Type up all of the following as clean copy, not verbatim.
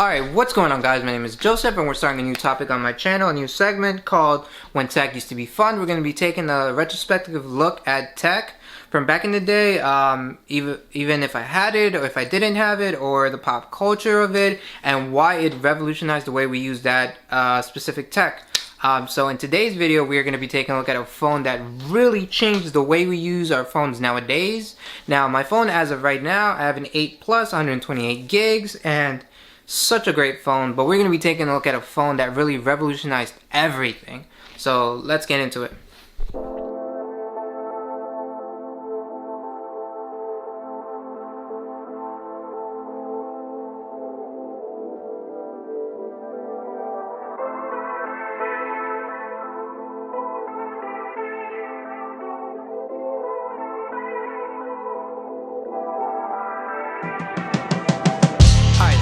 Alright, what's going on, guys? My name is Joseph and we're starting a new topic on my channel, a new segment called When Tech Used to Be Fun. We're going to be taking a retrospective look at tech from back in the day, even if I had it or if I didn't have it, or the pop culture of it and why it revolutionized the way we use that specific tech. So in today's video, we are going to be taking a look at a phone that really changed the way we use our phones nowadays. Now, my phone as of right now, I have an 8 Plus, 128 gigs, and such a great phone, but we're going to be taking a look at a phone that really revolutionized everything. So let's get into it.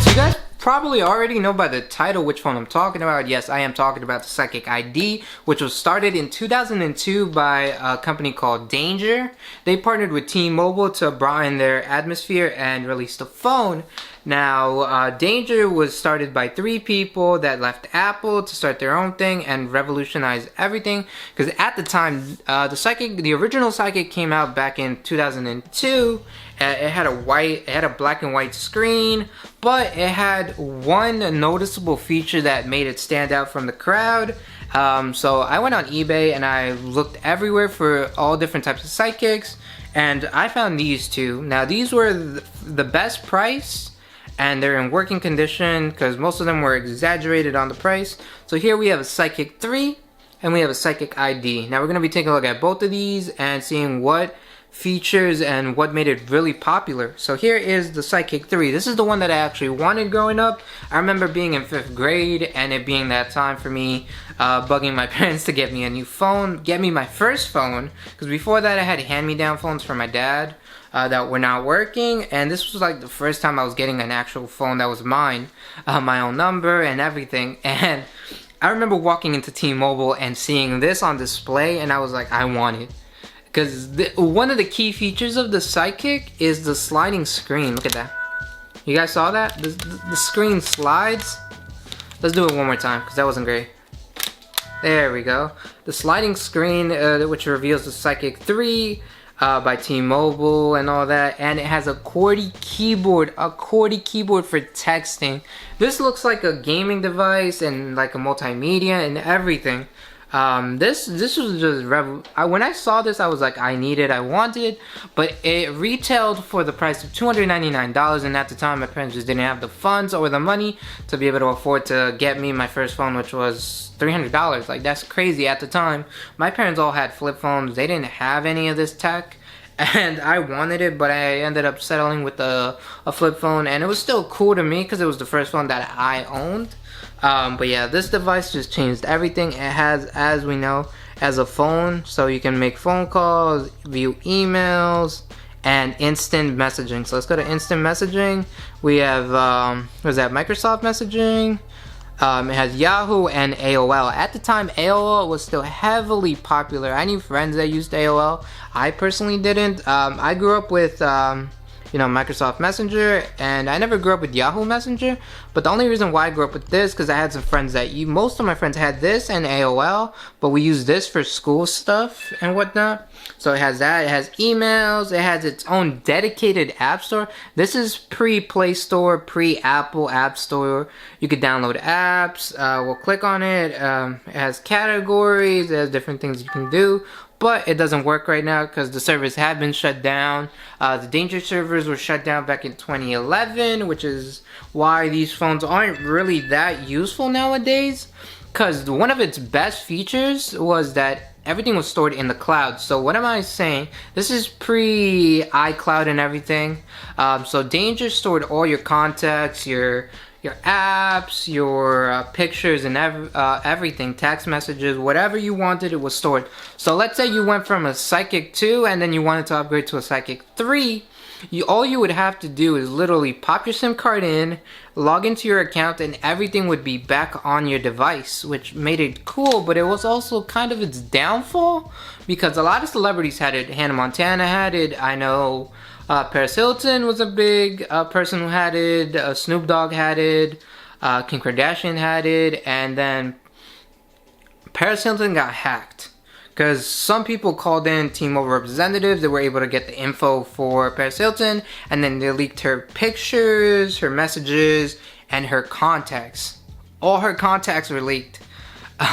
So you guys probably already know by the title which phone I'm talking about. Yes, I am talking about the Sidekick ID, which was started in 2002 by a company called Danger. They partnered with T-Mobile to broaden their atmosphere and release the phone. Now, Danger was started by 3 people that left Apple to start their own thing and revolutionize everything. Because at the time, the original Sidekick came out back in 2002. It had a black and white screen, but it had one noticeable feature that made it stand out from the crowd. So I went on eBay and I looked everywhere for all different types of Sidekicks, and I found these two. Now, these were the best price, and they're in working condition because most of them were exaggerated on the price. So here we have a Sidekick 3 and we have a Sidekick ID. Now we're going to be taking a look at both of these and seeing what features and what made it really popular. So here is the Sidekick 3. This is the one that I actually wanted growing up. I remember being in 5th grade and it being that time for me bugging my parents to get me a new phone, get me my first phone, because before that I had hand-me-down phones from my dad that were not working, and this was like the first time I was getting an actual phone that was mine, my own number and everything. And I remember walking into T-Mobile and seeing this on display and I was like, I want it. Because one of the key features of the Sidekick is the sliding screen. Look at that. You guys saw that? The screen slides. Let's do it one more time because that wasn't great. There we go. The sliding screen, which reveals the Sidekick 3 by T-Mobile and all that. And it has a QWERTY keyboard. A QWERTY keyboard for texting. This looks like a gaming device and like a multimedia and everything. This was just when I saw this, I was like, I need it, I want it, but it retailed for the price of $299, and at the time my parents just didn't have the funds or the money to be able to afford to get me my first phone, which was $300. Like, that's crazy at the time. My parents all had flip phones. They didn't have any of this tech, and I wanted it, but I ended up settling with a flip phone, and it was still cool to me because it was the first phone that I owned. But yeah, this device just changed everything. It has, as we know, as a phone, so you can make phone calls, view emails, and instant messaging. So let's go to instant messaging. We have, what is that, Microsoft messaging. It has Yahoo and AOL. At the time, AOL was still heavily popular. I knew friends that used AOL. I personally didn't. I grew up with Microsoft Messenger, and I never grew up with Yahoo Messenger, but the only reason why I grew up with this, because I had some friends that most of my friends had this and AOL, but we used this for school stuff and whatnot. So it has that, it has emails, it has its own dedicated app store. This is pre-Play Store, pre-Apple App Store. You could download apps, we'll click on it, it has categories, it has different things you can do. But it doesn't work right now because the servers have been shut down. The Danger servers were shut down back in 2011, which is why these phones aren't really that useful nowadays. Because one of its best features was that everything was stored in the cloud. So what am I saying? This is pre-iCloud and everything. So Danger stored all your contacts, your apps, your pictures, and everything, text messages, whatever you wanted, it was stored. So let's say you went from a Sidekick 2 and then you wanted to upgrade to a Sidekick 3. All you would have to do is literally pop your SIM card in, log into your account, and everything would be back on your device, which made it cool, but it was also kind of its downfall because a lot of celebrities had it. Hannah Montana had it. I know Paris Hilton was a big person who had it. Snoop Dogg had it. Kim Kardashian had it, and then Paris Hilton got hacked. Because some people called in T-Mobile representatives that were able to get the info for Paris Hilton, and then they leaked her pictures, her messages, and her contacts. All her contacts were leaked,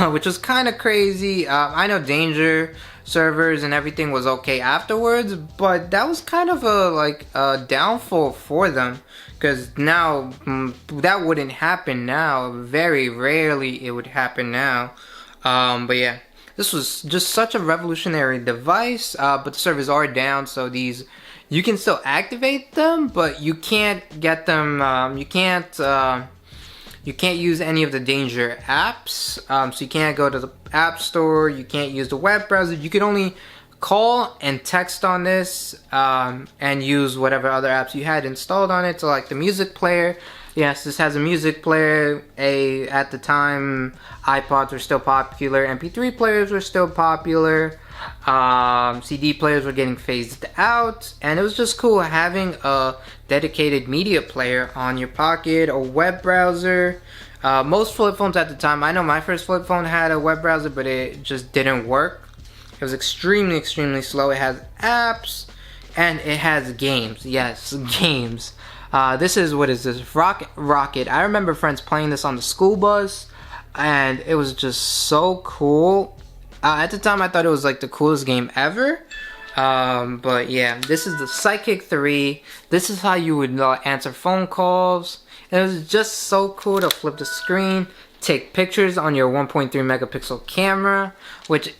which was kind of crazy. I know Danger servers and everything was okay afterwards, but that was kind of a downfall for them, because now that wouldn't happen now. Very rarely it would happen now. But yeah, this was just such a revolutionary device. But the servers are down, so you can still activate them, but you can't get them. You can't use any of the Danger apps. So you can't go to the App Store. You can't use the web browser. You can only call and text on this, and use whatever other apps you had installed on it. So like the music player. Yes, this has a music player. At the time, iPods were still popular. MP3 players were still popular. CD players were getting phased out, and it was just cool having a dedicated media player on your pocket, a web browser. Most flip phones at the time, I know my first flip phone had a web browser, but it just didn't work. It was extremely slow. It has apps, and it has games. Yes, games. This is, what is this? Rocket. I remember friends playing this on the school bus, and it was just so cool. At the time, I thought it was like the coolest game ever. But yeah, this is the Sidekick 3. This is how you would answer phone calls. It was just so cool to flip the screen, take pictures on your 1.3 megapixel camera, which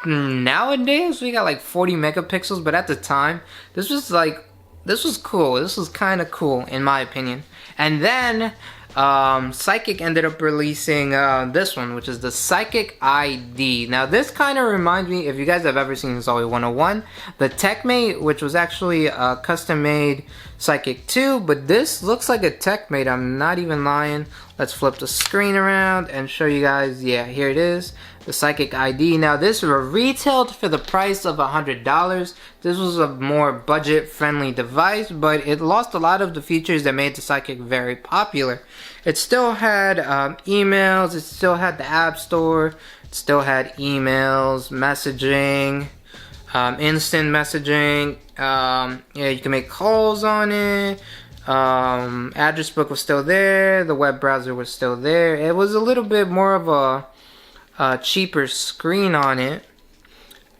nowadays we got like 40 megapixels, but at the time, this was cool. This was kind of cool in my opinion. And then Sidekick ended up releasing this one, which is the Sidekick ID. Now this kind of reminds me, if you guys have ever seen Zoe 101, the TechMate, which was actually a custom made Sidekick 2, but this looks like a TechMate, I'm not even lying. Let's flip the screen around and show you guys. Yeah, here it is, the Sidekick ID. Now this was retailed for the price of $100. This was a more budget friendly device, but it lost a lot of the features that made the Sidekick very popular. It still had emails, it still had the App Store, it still had emails, messaging, instant messaging. Yeah, you can make calls on it. Address book was still there. The web browser was still there. It was a little bit more of a cheaper screen on it.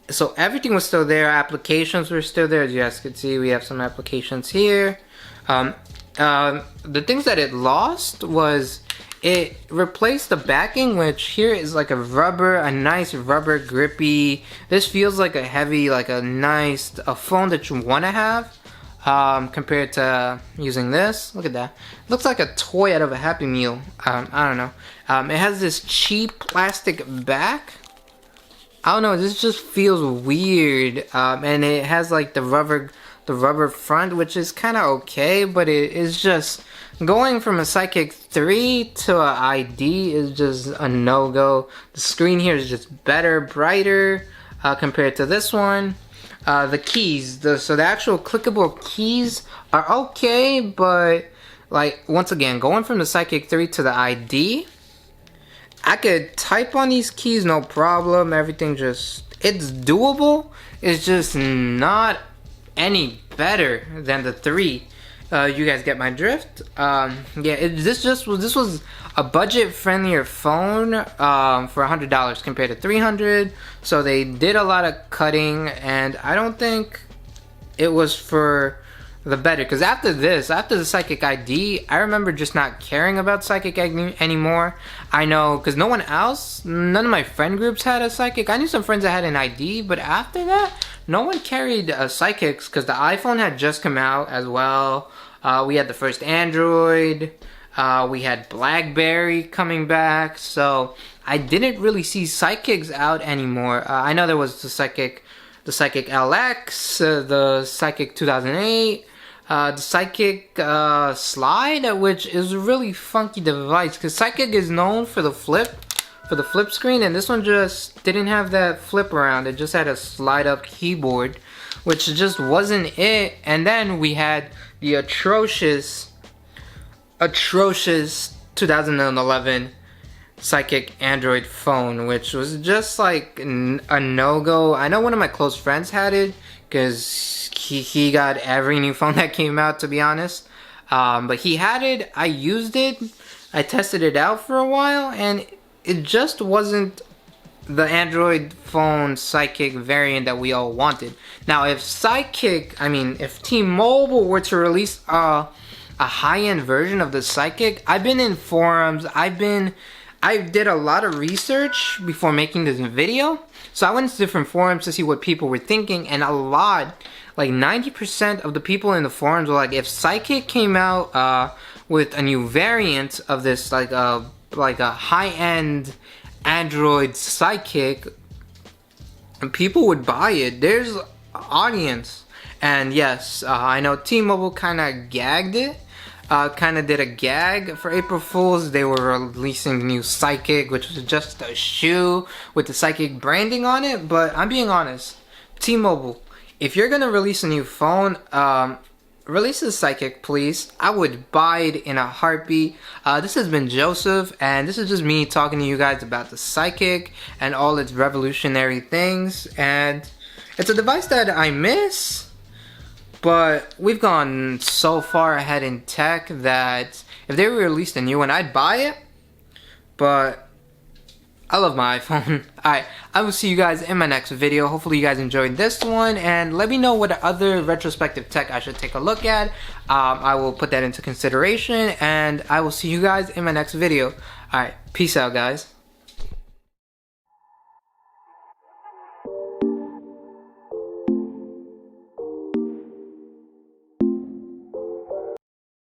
So everything was still there. Applications were still there. As you guys can see, we have some applications here. The things that it lost was it replaced the backing, which here is like a nice rubber grippy. This feels like a heavy, like a phone that you want to have, compared to using this. Look at that. It looks like a toy out of a Happy Meal. I don't know. It has this cheap plastic back. I don't know, this just feels weird. And it has like the rubber front, which is kind of okay, but it is just going from a Sidekick 3 to an ID is just a no-go. The screen here is just better, brighter, compared to this one. The keys, so the actual clickable keys are okay, but like once again, going from the Sidekick 3 to the ID, I could type on these keys no problem. Everything it's doable. It's just not any better than the 3. You guys get my drift? Yeah, this was a budget friendlier phone for $100 compared to $300. So they did a lot of cutting, and I don't think it was for the better. Because after the Sidekick ID, I remember just not caring about Sidekick ID anymore. I know, because none of my friend groups had a Sidekick. I knew some friends that had an ID, but after that, no one carried Sidekicks, because the iPhone had just come out as well. We had the first Android. We had BlackBerry coming back. So I didn't really see Sidekicks out anymore. I know there was the Sidekick LX, the Sidekick 2008, the Sidekick Slide, which is a really funky device, because Sidekick is known for the flip screen, and this one just didn't have that flip around. It just had a slide up keyboard, which just wasn't it. And then we had the atrocious 2011 Sidekick Android phone, which was just like a no-go. I know one of my close friends had it because he got every new phone that came out, to be honest. But he had it, I used it, I tested it out for a while, and it just wasn't the Android phone Sidekick variant that we all wanted. Now, if if T-Mobile were to release a high-end version of the Sidekick, I've been in forums, I did a lot of research before making this video. So I went to different forums to see what people were thinking, and a lot, like 90% of the people in the forums were like, if Sidekick came out with a new variant of this, like a high-end Android Sidekick, people would buy it. There's audience. And yes, I know T-Mobile kind of gagged it. Kind of did a gag for April Fools. They were releasing the new Sidekick, which was just a shoe with the Sidekick branding on it. But I'm being honest, T-Mobile, if you're gonna release a new phone, release the Sidekick, please. I would buy it in a heartbeat. This has been Joseph, and this is just me talking to you guys about the Sidekick and all its revolutionary things. And it's a device that I miss. But we've gone so far ahead in tech that if they released a new one, I'd buy it. But I love my iPhone. Alright, I will see you guys in my next video. Hopefully you guys enjoyed this one. And let me know what other retrospective tech I should take a look at. I will put that into consideration. And I will see you guys in my next video. Alright, peace out, guys.